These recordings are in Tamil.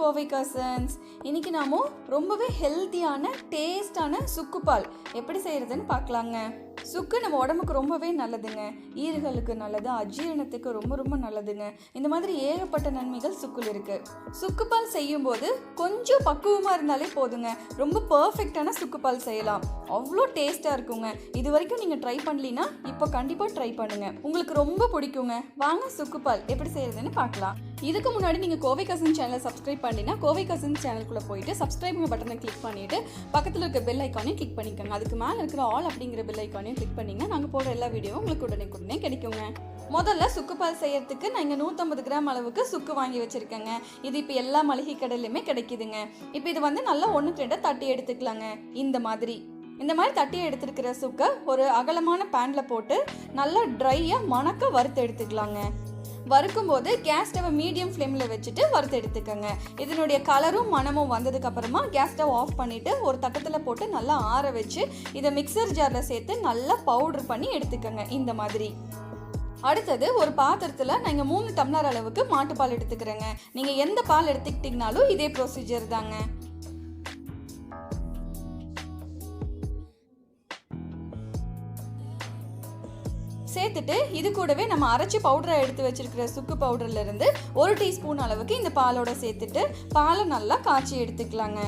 கோவை கசன்ஸ். இன்னைக்கு நாம ரொம்பவே ஹெல்த்தியான டேஸ்டான சுக்கு பால் எப்படி செய்யறதுன்னு பார்க்கலாங்க. சுக்கு நம்ம உடம்புக்கு ரொம்பவே நல்லதுங்க. ஈறுகளுக்கு நல்லது, அஜீரணத்துக்கு ரொம்ப ரொம்ப நல்லதுங்க. இந்த மாதிரி ஏகப்பட்ட நன்மைகள் சுக்குல இருக்கு. சுக்கு பால் செய்யும் போது கொஞ்சம் பக்குவமா இருந்தாலே போதுங்க, ரொம்ப பர்ஃபெக்டான சுக்கு பால் செய்யலாம். அவ்வளோ டேஸ்டா இருக்குங்க. இது வரைக்கும் நீங்க ட்ரை பண்ணலனா இப்போ கண்டிப்பா ட்ரை பண்ணுங்க, உங்களுக்கு ரொம்ப பிடிக்குங்க. வாங்க சுக்கு பால் எப்படி செய்யறதுன்னு பார்க்கலாம். இதுக்கு முன்னாடி நீங்க கோவை கசன் சேனலை சப்ஸ்கிரைப் பண்ணினா கோவை கசன் சேனலுக்குள்ள போயிட்டு சப்ஸ்கிரைப் பட்டனை கிளிக் பண்ணிட்டு பக்கத்தில் இருக்க பெல் ஐக்கானையும் கிளிக் பண்ணிக்கோங்க. அதுக்கு மேலே இருக்கிற ஆல் அப்படிங்கிற பெல் ஐக்கானையும் கிளிக் பண்ணிங்கன்னா நாங்கள் போடுற எல்லா வீடியோவும் உங்களுக்கு உடனே கிடைக்குங்க. முதல்ல சுக்கு பால் செய்யறதுக்கு நான் இங்கே 150 கிராம் அளவுக்கு சுக்கு வாங்கி வச்சிருக்கேங்க. இது இப்போ எல்லா மளிகை கடையிலுமே கிடைக்குதுங்க. இப்போ இது நல்லா 1-2 தட்டி எடுத்துக்கலாங்க. இந்த மாதிரி தட்டி எடுத்துருக்கிற சுக்கை ஒரு அகலமான பேனில் போட்டு நல்லா ட்ரையாக மணக்க வறுத்து எடுத்துக்கலாங்க. வறுக்கும் போது கேஸ் ஸ்டவ் மீடியம் ஃப்ளேமில் வச்சுட்டு வறுத்து எடுத்துக்கோங்க. இதனுடைய கலரும் மனமும் வந்ததுக்கு அப்புறமா கேஸ் ஸ்டவ் ஆஃப் பண்ணிட்டு ஒரு தட்டத்தில் போட்டு நல்லா ஆற வச்சு இதை மிக்சர் ஜாரில் சேர்த்து நல்லா பவுடர் பண்ணி எடுத்துக்கோங்க. இந்த மாதிரி அடுத்தது ஒரு பாத்திரத்தில் நாங்கள் 3 டம்ளர் அளவுக்கு மாட்டுப்பால் எடுத்துக்கிறேங்க. நீங்கள் எந்த பால் எடுத்துக்கிட்டிங்கனாலும் இதே ப்ரொசீஜர் தாங்க. சேர்த்துட்டு இது கூடவே நம்ம அரைச்சி பவுடரை எடுத்து வச்சிருக்கிற சுக்கு பவுடர்ல இருந்து 1 டீஸ்பூன் அளவுக்கு இந்த பாலோட சேர்த்துட்டு பாலை நல்லா காய்ச்சி எடுத்துக்கலாங்க.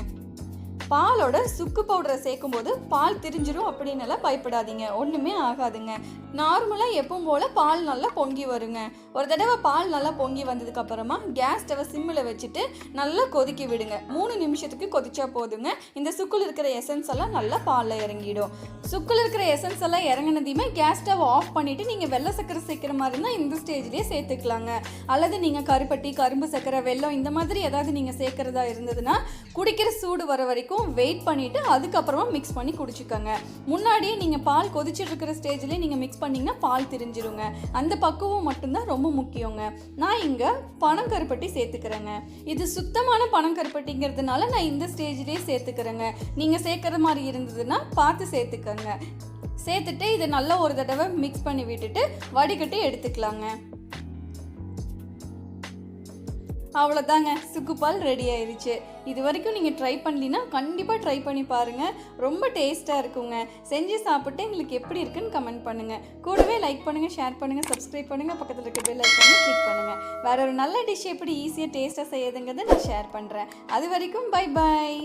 பாலோட சுக்கு பவுடரை சேர்க்கும் போது பால் திரிஞ்சிரும் அப்படின்னு எல்லாம் பயப்படாதீங்க, ஒன்றுமே ஆகாதுங்க. நார்மலாக எப்பவும் போல் பால் நல்லா பொங்கி வருங்க. ஒரு தடவை பால் நல்லா பொங்கி வந்ததுக்கு அப்புறமா கேஸ் ஸ்டவை சிம்மில் வச்சுட்டு நல்லா கொதிக்க விடுங்க. 3 நிமிஷத்துக்கு கொதிச்சா போதுங்க. இந்த சுக்குல இருக்கிற எசன்ஸ் எல்லாம் நல்லா பாலில் இறங்கிடும். சுக்குல இருக்கிற எசன்ஸ் எல்லாம் இறங்கினதையுமே கேஸ் ஸ்டவ் ஆஃப் பண்ணிட்டு நீங்கள் வெள்ளை சக்கரை சேர்க்குற மாதிரி இருந்தால் இந்த ஸ்டேஜ்லேயே சேர்த்துக்கலாங்க. அல்லது நீங்கள் கருப்பட்டி, கரும்பு சக்கரை, வெல்லம் இந்த மாதிரி ஏதாவது நீங்கள் சேர்க்குறதா இருந்ததுன்னா குடிக்கிற சூடு வர வரைக்கும் வெயிட் பண்ணிவிட்டு அதுக்கப்புறமா மிக்ஸ் பண்ணி குடிச்சுக்கோங்க. முன்னாடியே நீங்கள் பால் கொதிச்சுட்டு இருக்கிற ஸ்டேஜ்லேயே நீங்கள் மிக்ஸ் பண்ணிங்கன்னா பால் திரிஞ்சிருங்க. அந்த பக்குவம் மட்டும்தான் ரொம்ப முக்கியங்க. நான் இங்கே பனங்கருப்பட்டி சேர்த்துக்கிறேங்க. இது சுத்தமான பனங்கருப்பட்டிங்கிறதுனால நான் இந்த ஸ்டேஜ்லேயே சேர்த்துக்கிறேங்க. நீங்கள் சேர்க்குற மாதிரி இருந்ததுன்னா பார்த்து சேர்த்துக்கோங்க. சேர்த்துட்டு இதை நல்லா ஒரு தடவை மிக்ஸ் பண்ணி விட்டுட்டு வடிகட்டி எடுத்துக்கலாங்க. அவ்வளோதாங்க, சுக்கு பால் ரெடி ஆயிடுச்சு. இது வரைக்கும் நீங்கள் ட்ரை பண்ணலின்னா கண்டிப்பாக ட்ரை பண்ணி பாருங்கள், ரொம்ப டேஸ்ட்டாக இருக்குங்க. செஞ்சு சாப்பிட்டு எங்களுக்கு எப்படி இருக்குன்னு கமெண்ட் பண்ணுங்கள். கூடவே லைக் பண்ணுங்கள், ஷேர் பண்ணுங்கள், சப்ஸ்கிரைப் பண்ணுங்கள், பக்கத்தில் இருக்க பெல் ஐக்கானை கிளிக் பண்ணுங்கள். வேற ஒரு நல்ல டிஷ் எப்படி ஈஸியாக டேஸ்ட்டாக செய்யுதுங்கிறத நான் ஷேர் பண்ணுறேன். அது வரைக்கும் பை பாய்.